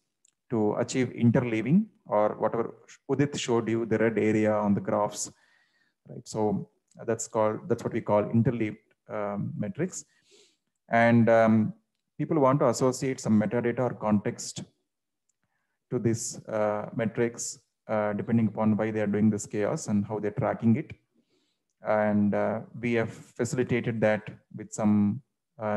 to achieve interleaving, or whatever Udit showed you, the red area on the graphs, right? So that's what we call interleaved metrics. And people want to associate some metadata or context to this metrics, depending upon why they are doing this chaos and how they're tracking it. And we have facilitated that with some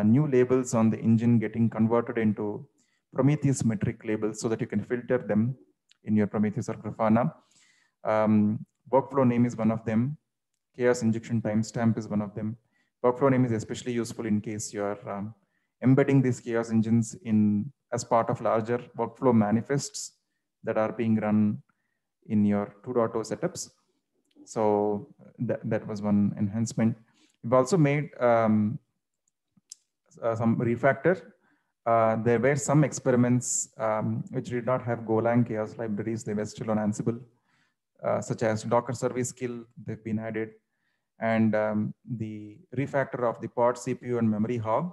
new labels on the engine getting converted into Prometheus metric labels so that you can filter them in your Prometheus or Grafana. Workflow name is one of them. Chaos injection timestamp is one of them. Workflow name is especially useful in case you're embedding these chaos engines in as part of larger workflow manifests that are being run in your 2.0 setups. So that was one enhancement. We've also made some refactor. There were some experiments which did not have Golang chaos libraries. They were still on Ansible, such as Docker service kill. They've been added. And the refactor of the pod CPU and memory hog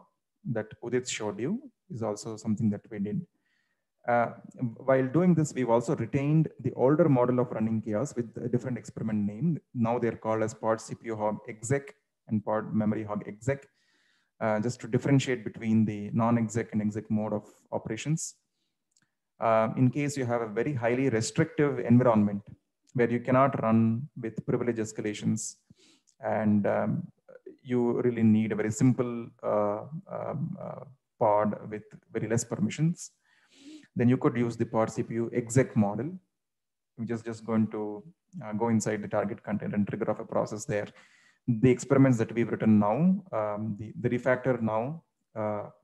that Udit showed you is also something that we did. While doing this, we've also retained the older model of running chaos with a different experiment name. Now they're called as pod CPU hog exec and pod memory hog exec, just to differentiate between the non-exec and exec mode of operations. In case you have a very highly restrictive environment where you cannot run with privilege escalations, and you really need a very simple pod with very less permissions, then you could use the pod CPU exec model, which is just going to go inside the target container and trigger off a process there. The experiments that we've written now, the refactor now,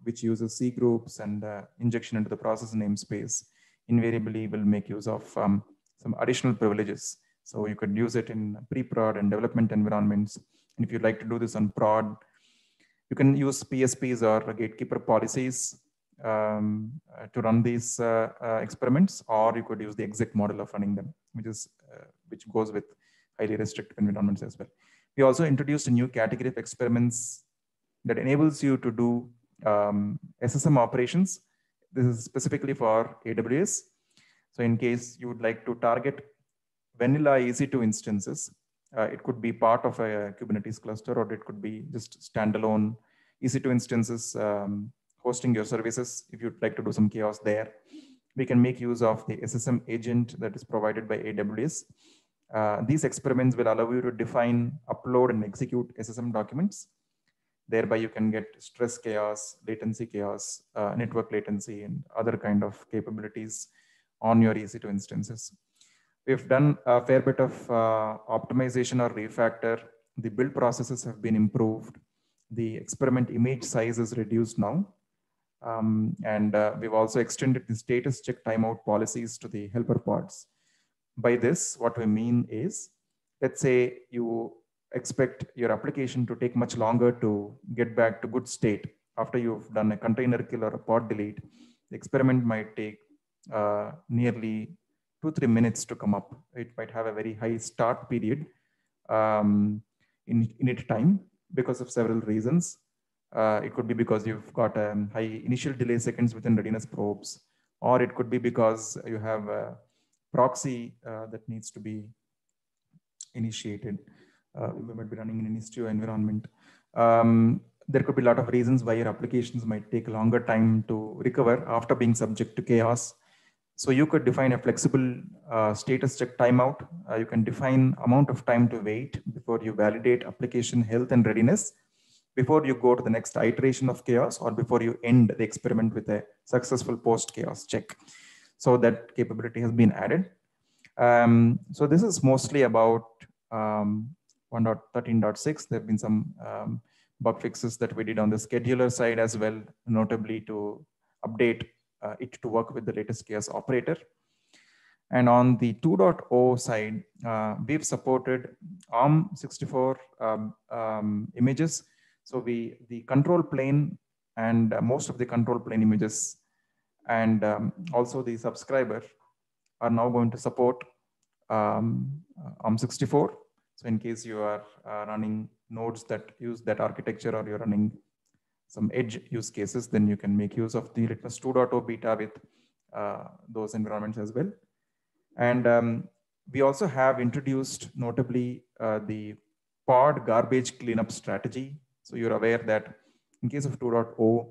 which uses C groups and injection into the process namespace, invariably will make use of some additional privileges. So you could use it in pre-prod and development environments. And if you'd like to do this on prod, you can use PSPs or gatekeeper policies to run these experiments, or you could use the exec model of running them, which goes with highly restrictive environments as well. We also introduced a new category of experiments that enables you to do SSM operations. This is specifically for AWS. So in case you would like to target vanilla EC2 instances, it could be part of a Kubernetes cluster, or it could be just standalone EC2 instances hosting your services. If you'd like to do some chaos there, we can make use of the SSM agent that is provided by AWS. These experiments will allow you to define, upload, and execute SSM documents. Thereby, you can get stress chaos, latency chaos, network latency, and other kind of capabilities on your EC2 instances. We've done a fair bit of optimization or refactor. The build processes have been improved. The experiment image size is reduced now. And we've also extended the status check timeout policies to the helper pods. By this, what we mean is, let's say you expect your application to take much longer to get back to good state after you've done a container kill or a pod delete. The experiment might take nearly 2-3 minutes to come up. It might have a very high start period in its time because of several reasons. It could be because you've got a high initial delay seconds within readiness probes, or it could be because you have a proxy that needs to be initiated. We might be running in an Istio environment. There could be a lot of reasons why your applications might take a longer time to recover after being subject to chaos. So you could define a flexible status check timeout. You can define amount of time to wait before you validate application health and readiness, before you go to the next iteration of chaos, or before you end the experiment with a successful post-chaos check. So that capability has been added. So this is mostly about 1.13.6. There have been some bug fixes that we did on the scheduler side as well, notably to update it to work with the latest chaos operator. And on the 2.0 side, we've supported ARM64 images. So the control plane and most of the control plane images and also the subscriber are now going to support ARM64. So in case you are running nodes that use that architecture, or you're running some edge use cases, then you can make use of the Litmus 2.0 beta with those environments as well. And we also have introduced notably the pod garbage cleanup strategy. So you're aware that in case of 2.0,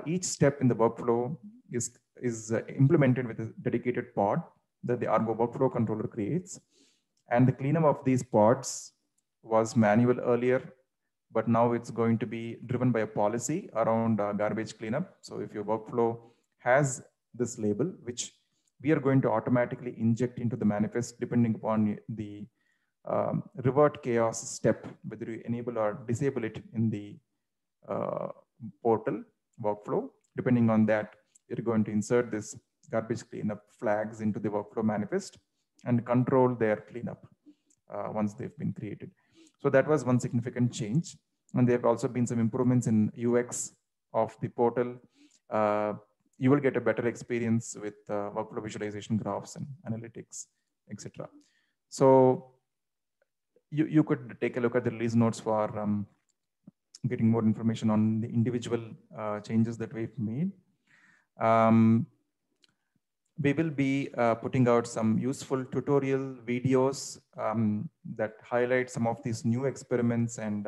each step in the workflow is implemented with a dedicated pod that the Argo workflow controller creates. And the cleanup of these pods was manual earlier, but now it's going to be driven by a policy around garbage cleanup. So if your workflow has this label, which we are going to automatically inject into the manifest depending upon the revert chaos step, whether you enable or disable it in the portal workflow. Depending on that, you're going to insert this garbage cleanup flags into the workflow manifest and control their cleanup once they've been created. So that was one significant change. And there have also been some improvements in UX of the portal. You will get a better experience with workflow visualization graphs and analytics, etc. So you could take a look at the release notes for getting more information on the individual changes that we've made. We will be putting out some useful tutorial videos that highlight some of these new experiments and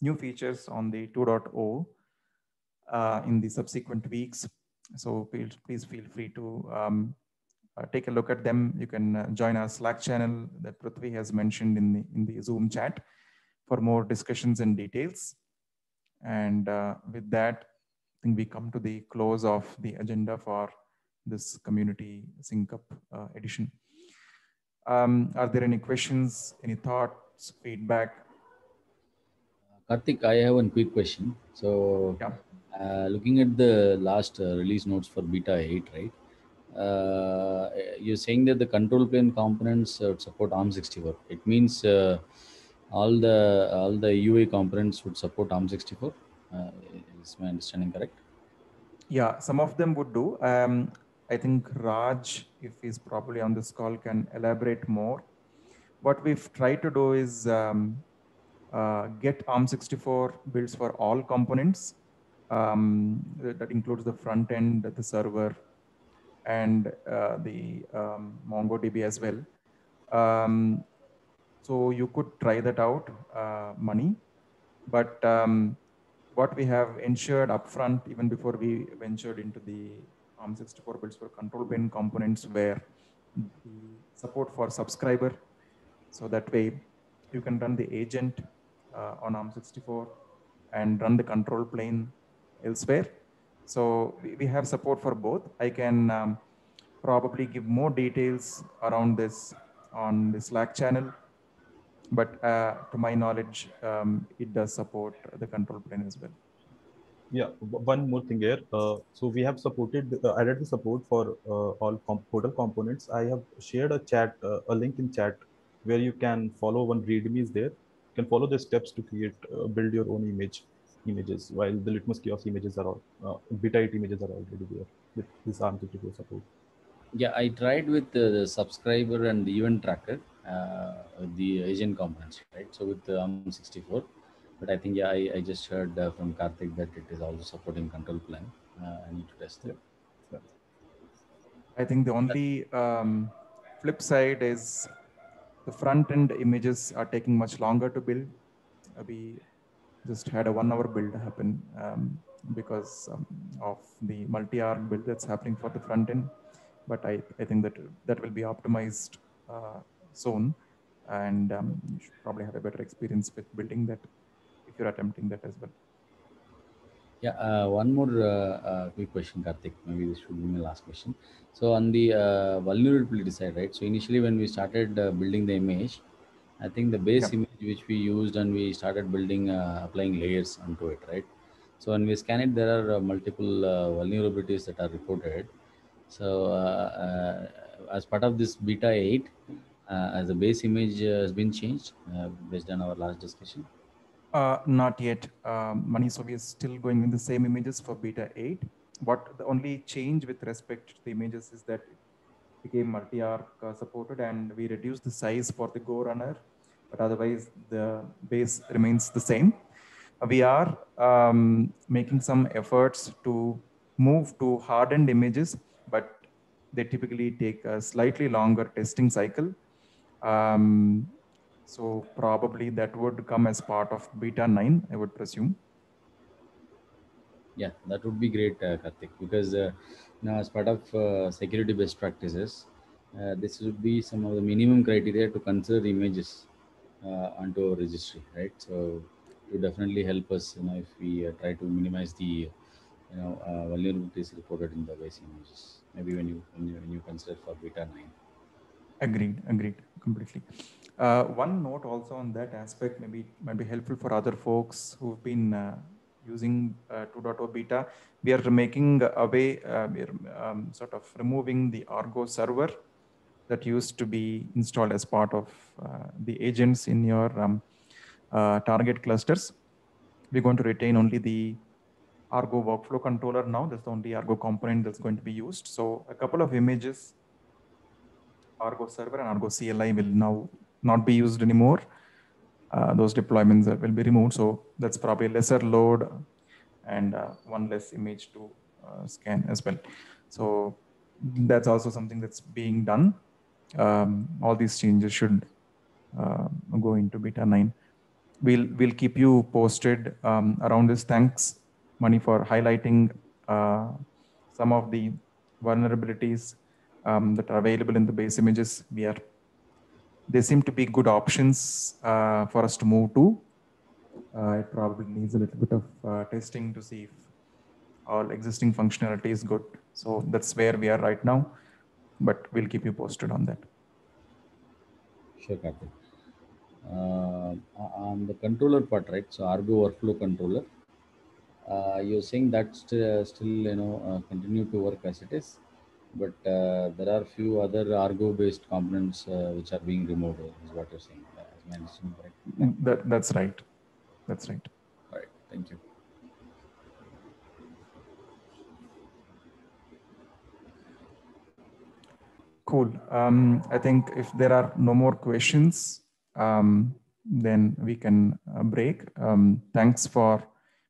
new features on the 2.0 in the subsequent weeks. So please feel free to take a look at them. You can join our Slack channel that Prithvi has mentioned in the Zoom chat for more discussions and details. And with that, I think we come to the close of the agenda for this community sync up edition. Are there any questions, any thoughts, feedback? Karthik, I have one quick question. So yeah. Looking at the last release notes for beta 8, right? You're saying that the control plane components support ARM64. It means all the UA components would support ARM64. Is my understanding correct? Yeah, some of them would do. I think Raj, if he's probably on this call, can elaborate more. What we've tried to do is get ARM64 builds for all components. That includes the front end, the server, and the MongoDB as well. So you could try that out, Mani. But what we have ensured upfront, even before we ventured into the ARM64 builds for control plane components, where the support for subscriber. So that way you can run the agent on ARM64 and run the control plane elsewhere. So we have support for both. I can probably give more details around this on the Slack channel, but to my knowledge, it does support the control plane as well. Yeah, one more thing here. So we have supported added the support for all portal components. I have shared a link in chat where you can follow one README is there. You can follow the steps to create, build your own images, while the Litmus Kiosk images are all, beta 8 images are already there with this ARM64 support. Yeah, I tried with the subscriber and the event tracker, the agent components, right? So with the ARM64, but I think, yeah, I just heard from Karthik that it is also supporting control plan. I need to test it. Yeah. I think the only flip side is the front end images are taking much longer to build. We just had a 1 hour build happen because of the multi-arc build that's happening for the front end. But I think that will be optimized soon. And you should probably have a better experience with building that if you're attempting that as well. Yeah, one more quick question, Karthik. Maybe this should be my last question. So on the vulnerability side, right? So initially when we started building the image, I think the base image which we used and we started building, applying layers onto it, right? So when we scan it, there are multiple vulnerabilities that are reported. So as part of this beta 8, as the base image has been changed based on our last discussion. Not yet, Mani. So we are still going in the same images for beta 8. What the only change with respect to the images is that it became multi-arc supported, and we reduced the size for the Go runner, but otherwise the base remains the same. We are making some efforts to move to hardened images, but they typically take a slightly longer testing cycle. So probably that would come as part of beta 9, I would presume. Yeah, that would be great, Karthik, because now as part of security best practices, this would be some of the minimum criteria to consider images onto a registry, right? So it would definitely help us, if we try to minimize the, vulnerabilities reported in the base images. Maybe when you consider for beta 9. Agreed, completely. One note also on that aspect might be helpful for other folks who've been using 2.0 beta. We are making a way, we're sort of removing the Argo server that used to be installed as part of the agents in your target clusters. We're going to retain only the Argo workflow controller now. That's the only Argo component that's going to be used. So a couple of images, Argo server and Argo CLI, will now not be used anymore. Those deployments will be removed. So that's probably a lesser load and one less image to scan as well. So that's also something that's being done. All these changes should go into beta 9. We'll keep you posted around this. Thanks, Mani, for highlighting some of the vulnerabilities that are available in the base images. They seem to be good options for us to move to. It probably needs a little bit of testing to see if all existing functionality is good. So that's where we are right now, but we'll keep you posted on that. Sure, Karthik. On the controller part, right? So Argo workflow controller, you're saying that still continue to work as it is, but there are few other Argo based components which are being removed, is what you're saying. Is my understanding correct? That's right. That's right. All right. Thank you. Cool. I think if there are no more questions, then we can break. Thanks for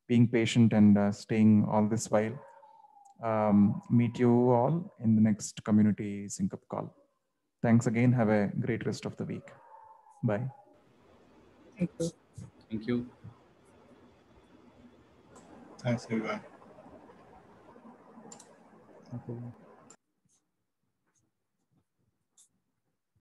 being patient and staying all this while. Meet you all in the next community sync up call. Thanks again. Have a great rest of the week. Bye. Thank you. Thank you. Thanks, everyone. Okay.